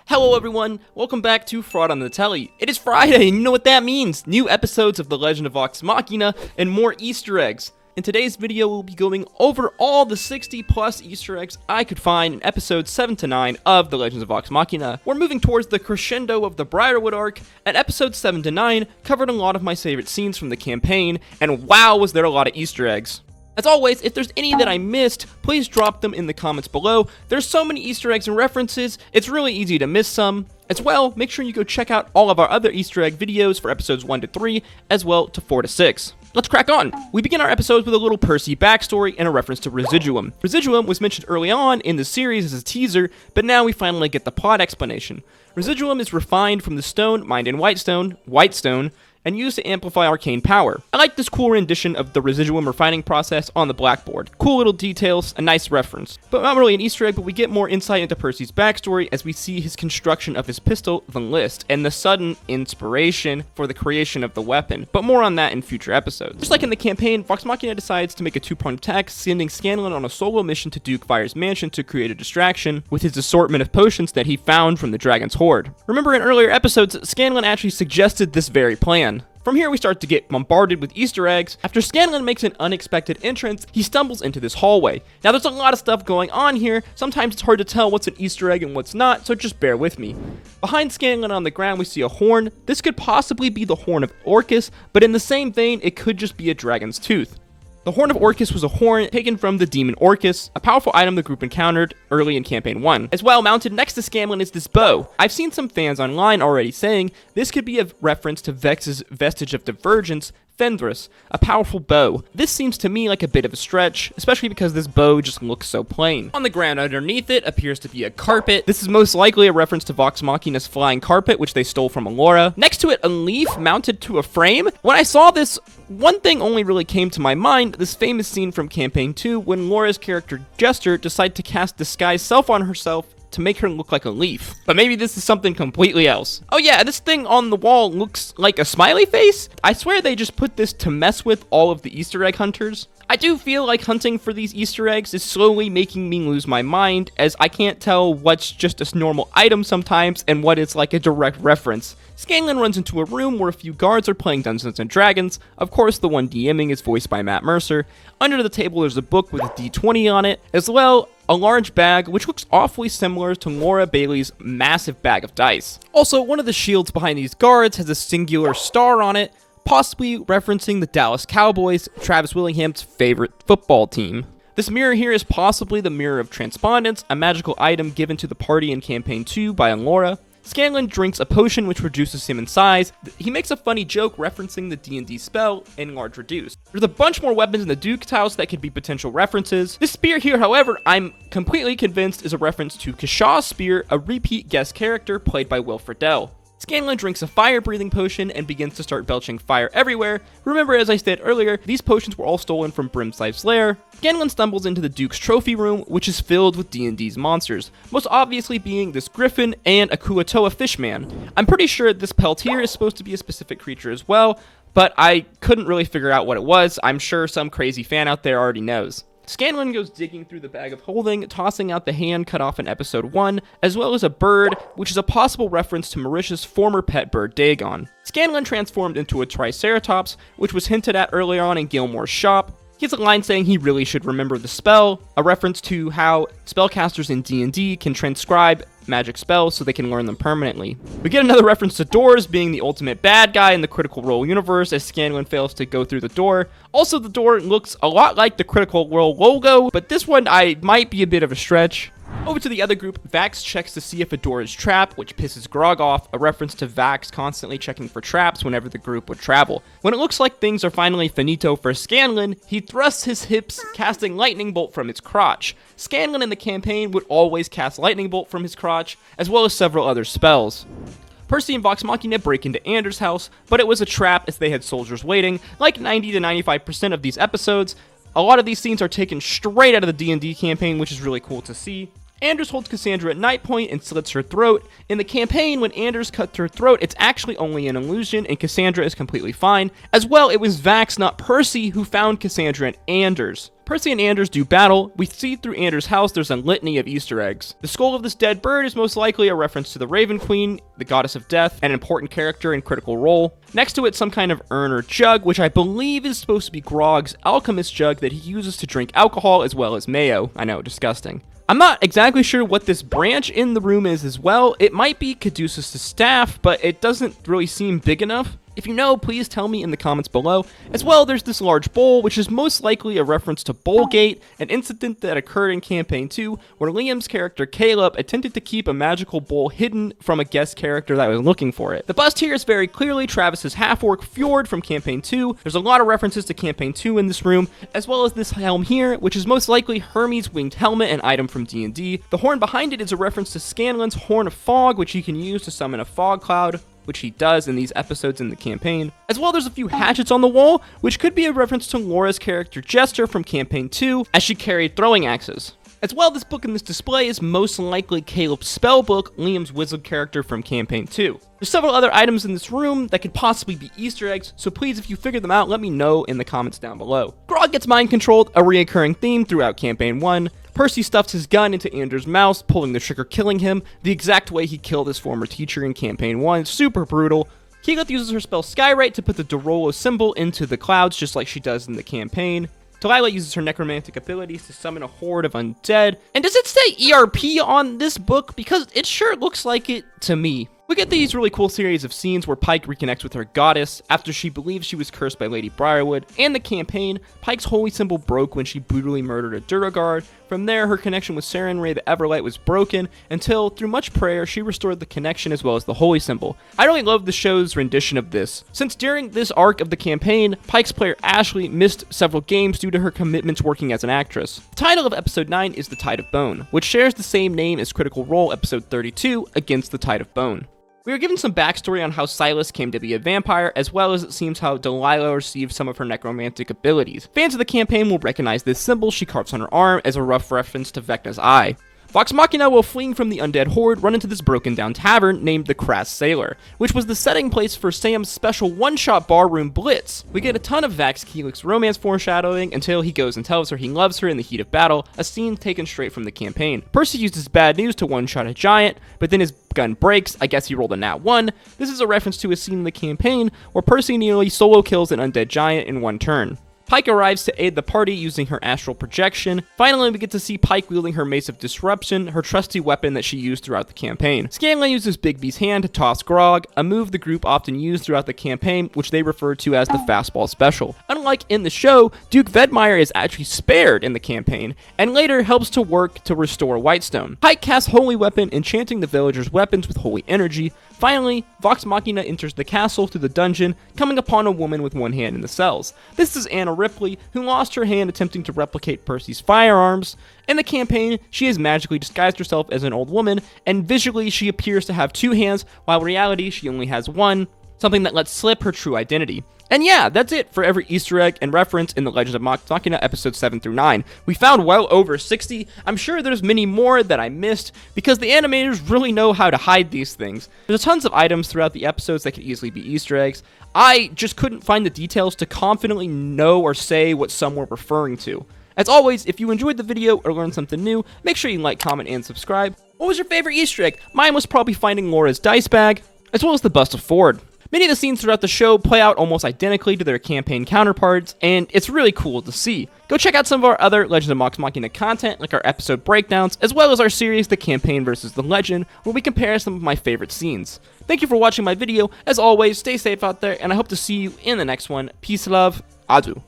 Hello everyone, welcome back to fraudonthetele. It is Friday, and you know what that means. New episodes of the Legend of Vox Machina and more Easter eggs. In today's video, we'll be going over all the 60 plus Easter eggs I could find in episodes 7 to 9 of the Legends of Vox Machina. We're moving towards the crescendo of the Briarwood arc, and episodes 7 to 9 covered a lot of my favorite scenes from the campaign, and wow was there a lot of Easter eggs. As always, if there's any that I missed, please drop them in the comments below. There's so many Easter eggs and references, it's really easy to miss some. As well, make sure you go check out all of our other Easter egg videos for episodes 1 to 3, as well to 4 to 6. Let's crack on! We begin our episodes with a little Percy backstory and a reference to Residuum. Residuum was mentioned early on in the series as a teaser, but now we finally get the plot explanation. Residuum is refined from the stone mined in Whitestone, and used to amplify arcane power. I like this cool rendition of the Residuum refining process on the blackboard. Cool little details, a nice reference. But not really an Easter egg, but we get more insight into Percy's backstory as we see his construction of his pistol, the List, and the sudden inspiration for the creation of the weapon. But more on that in future episodes. Just like in the campaign, Vox Machina decides to make a two-pronged attack, sending Scanlan on a solo mission to Duke Fire's mansion to create a distraction with his assortment of potions that he found from the dragon's hoard. Remember in earlier episodes, Scanlan actually suggested this very plan. From here we start to get bombarded with Easter eggs. After Scanlan makes an unexpected entrance, he stumbles into this hallway. Now there's a lot of stuff going on here, sometimes it's hard to tell what's an Easter egg and what's not, so just bear with me. Behind Scanlan on the ground we see a horn. This could possibly be the horn of Orcus, but in the same vein it could just be a dragon's tooth. The Horn of Orcus was a horn taken from the demon Orcus, a powerful item the group encountered early in Campaign 1. As well, mounted next to Scanlan is this bow. I've seen some fans online already saying this could be a reference to Vex's vestige of divergence, Fenris, a powerful bow. This seems to me like a bit of a stretch, especially because this bow just looks so plain. On the ground underneath it appears to be a carpet. This is most likely a reference to Vox Machina's flying carpet, which they stole from Alora. Next to it, a leaf mounted to a frame. When I saw this, one thing only really came to my mind, this famous scene from Campaign 2 when Laura's character Jester decided to cast Disguise Self on herself to make her look like a leaf. But maybe this is something completely else. Oh yeah, this thing on the wall looks like a smiley face? I swear they just put this to mess with all of the Easter egg hunters. I do feel like hunting for these Easter eggs is slowly making me lose my mind, as I can't tell what's just a normal item sometimes and what is like a direct reference. Scanlan runs into a room where a few guards are playing Dungeons & Dragons. Of course, the one DMing is voiced by Matt Mercer. Under the table there's a book with a D20 on it, as well a large bag which looks awfully similar to Laura Bailey's massive bag of dice. Also, one of the shields behind these guards has a singular star on it, possibly referencing the Dallas Cowboys, Travis Willingham's favorite football team. This mirror here is possibly the Mirror of Transpondence, a magical item given to the party in Campaign 2 by Alora. Scanlan drinks a potion which reduces him in size. He makes a funny joke referencing the D&D spell, Enlarge Reduce. There's a bunch more weapons in the Duke's house that could be potential references. This spear here, however, I'm completely convinced is a reference to Kashaw's spear, a repeat guest character played by Will Friedle. Scanlan drinks a fire-breathing potion and begins to start belching fire everywhere. Remember, as I said earlier, these potions were all stolen from Brimsife's lair. Scanlan stumbles into the Duke's trophy room, which is filled with D&D's monsters, most obviously being this griffin and a Kuatoa fishman. I'm pretty sure this Peltier is supposed to be a specific creature as well, but I couldn't really figure out what it was. I'm sure some crazy fan out there already knows. Scanlan goes digging through the bag of holding, tossing out the hand cut off in episode 1, as well as a bird, which is a possible reference to Marisha's former pet bird, Dagon. Scanlan transformed into a Triceratops, which was hinted at earlier on in Gilmore's shop. He has a line saying he really should remember the spell, a reference to how spellcasters in D&D can transcribe magic spells so they can learn them permanently. We get another reference to doors being the ultimate bad guy in the Critical Role universe as Scanlan fails to go through the door. Also, the door looks a lot like the Critical Role logo, but this one might be a bit of a stretch. Over to the other group, Vax checks to see if a door is trapped, which pisses Grog off, a reference to Vax constantly checking for traps whenever the group would travel. When it looks like things are finally finito for Scanlan, he thrusts his hips, casting Lightning Bolt from his crotch. Scanlan in the campaign would always cast Lightning Bolt from his crotch, as well as several other spells. Percy and Vox Machina break into Anders' house, but it was a trap as they had soldiers waiting. Like 90 to 95% of these episodes, a lot of these scenes are taken straight out of the D&D campaign, which is really cool to see. Anders holds Cassandra at night point and slits her throat. In the campaign, when Anders cuts her throat, it's actually only an illusion, and Cassandra is completely fine. As well, it was Vax, not Percy, who found Cassandra and Anders. Percy and Anders do battle. We see through Anders' house there's a litany of Easter eggs. The skull of this dead bird is most likely a reference to the Raven Queen, the goddess of death, an important character in Critical Role. Next to it, some kind of urn or jug, which I believe is supposed to be Grog's alchemist jug that he uses to drink alcohol as well as mayo. I know, disgusting. I'm not exactly sure what this branch in the room is as well. It might be Caduceus' staff, but it doesn't really seem big enough. If you know, please tell me in the comments below. As well, there's this large bowl, which is most likely a reference to Bowlgate, an incident that occurred in Campaign 2, where Liam's character Caleb attempted to keep a magical bowl hidden from a guest character that was looking for it. The bust here is very clearly Travis's half-orc Fjord from Campaign 2. There's a lot of references to Campaign 2 in this room, as well as this helm here, which is most likely Hermes' winged helmet, an item from D&D. The horn behind it is a reference to Scanlan's Horn of Fog, which he can use to summon a fog cloud, which he does in these episodes in the campaign. As well, there's a few hatchets on the wall, which could be a reference to Laura's character Jester from Campaign 2, as she carried throwing axes. As well, this book in this display is most likely Caleb's spellbook, Liam's wizard character from Campaign 2. There's several other items in this room that could possibly be Easter eggs, so please, if you figure them out, let me know in the comments down below. Grog gets mind controlled, a reoccurring theme throughout Campaign 1. Percy stuffs his gun into Anders' mouth, pulling the trigger, killing him, the exact way he killed his former teacher in Campaign 1. Super brutal. Keyleth uses her spell Skywrite to put the Dorolo symbol into the clouds, just like she does in the campaign. Delilah uses her necromantic abilities to summon a horde of undead. And does it say ERP on this book? Because it sure looks like it to me. We get these really cool series of scenes where Pike reconnects with her goddess after she believes she was cursed by Lady Briarwood. And the campaign, Pike's holy symbol broke when she brutally murdered a Duragard. From there, her connection with Sarenrae the Everlight was broken until, through much prayer, she restored the connection as well as the holy symbol. I really love the show's rendition of this, since during this arc of the campaign, Pike's player Ashley missed several games due to her commitments working as an actress. The title of episode 9 is The Tide of Bone, which shares the same name as Critical Role episode 32, Against the Tide of Bone. We are given some backstory on how Silas came to be a vampire, as well as it seems how Delilah received some of her necromantic abilities. Fans of the campaign will recognize this symbol she carves on her arm as a rough reference to Vecna's eye. Vox Machina, while fleeing from the undead horde, run into this broken down tavern named the Crass Sailor, which was the setting place for Sam's special one-shot barroom blitz. We get a ton of Vax Keelik's romance foreshadowing until he goes and tells her he loves her in the heat of battle, a scene taken straight from the campaign. Percy uses bad news to one-shot a giant, but then his gun breaks. I guess he rolled a nat 1. This is a reference to a scene in the campaign where Percy nearly solo kills an undead giant in one turn. Pike arrives to aid the party using her astral projection. Finally, we get to see Pike wielding her Mace of Disruption, her trusty weapon that she used throughout the campaign. Scanlan uses Bigby's hand to toss Grog, a move the group often used throughout the campaign, which they refer to as the fastball special. Unlike in the show, Duke Vedmire is actually spared in the campaign, and later helps to work to restore Whitestone. Pike casts Holy Weapon, enchanting the villagers' weapons with holy energy. Finally, Vox Machina enters the castle through the dungeon, coming upon a woman with one hand in the cells. This is Anna Ripley, who lost her hand attempting to replicate Percy's firearms. In the campaign, she has magically disguised herself as an old woman, and visually she appears to have two hands, while in reality she only has one, something that lets slip her true identity. And yeah, that's it for every Easter egg and reference in the Legend of Vox Machina episodes 7 through 9. We found well over 60. I'm sure there's many more that I missed, because the animators really know how to hide these things. There's tons of items throughout the episodes that could easily be Easter eggs. I just couldn't find the details to confidently know or say what some were referring to. As always, if you enjoyed the video or learned something new, make sure you like, comment, and subscribe. What was your favorite Easter egg? Mine was probably finding Laura's dice bag, as well as the bust of Fjord. Many of the scenes throughout the show play out almost identically to their campaign counterparts, and it's really cool to see. Go check out some of our other Legend of Vox Machina content, like our episode breakdowns, as well as our series The Campaign vs. the Legend, where we compare some of my favorite scenes. Thank you for watching my video. As always, stay safe out there, and I hope to see you in the next one. Peace, love, adieu.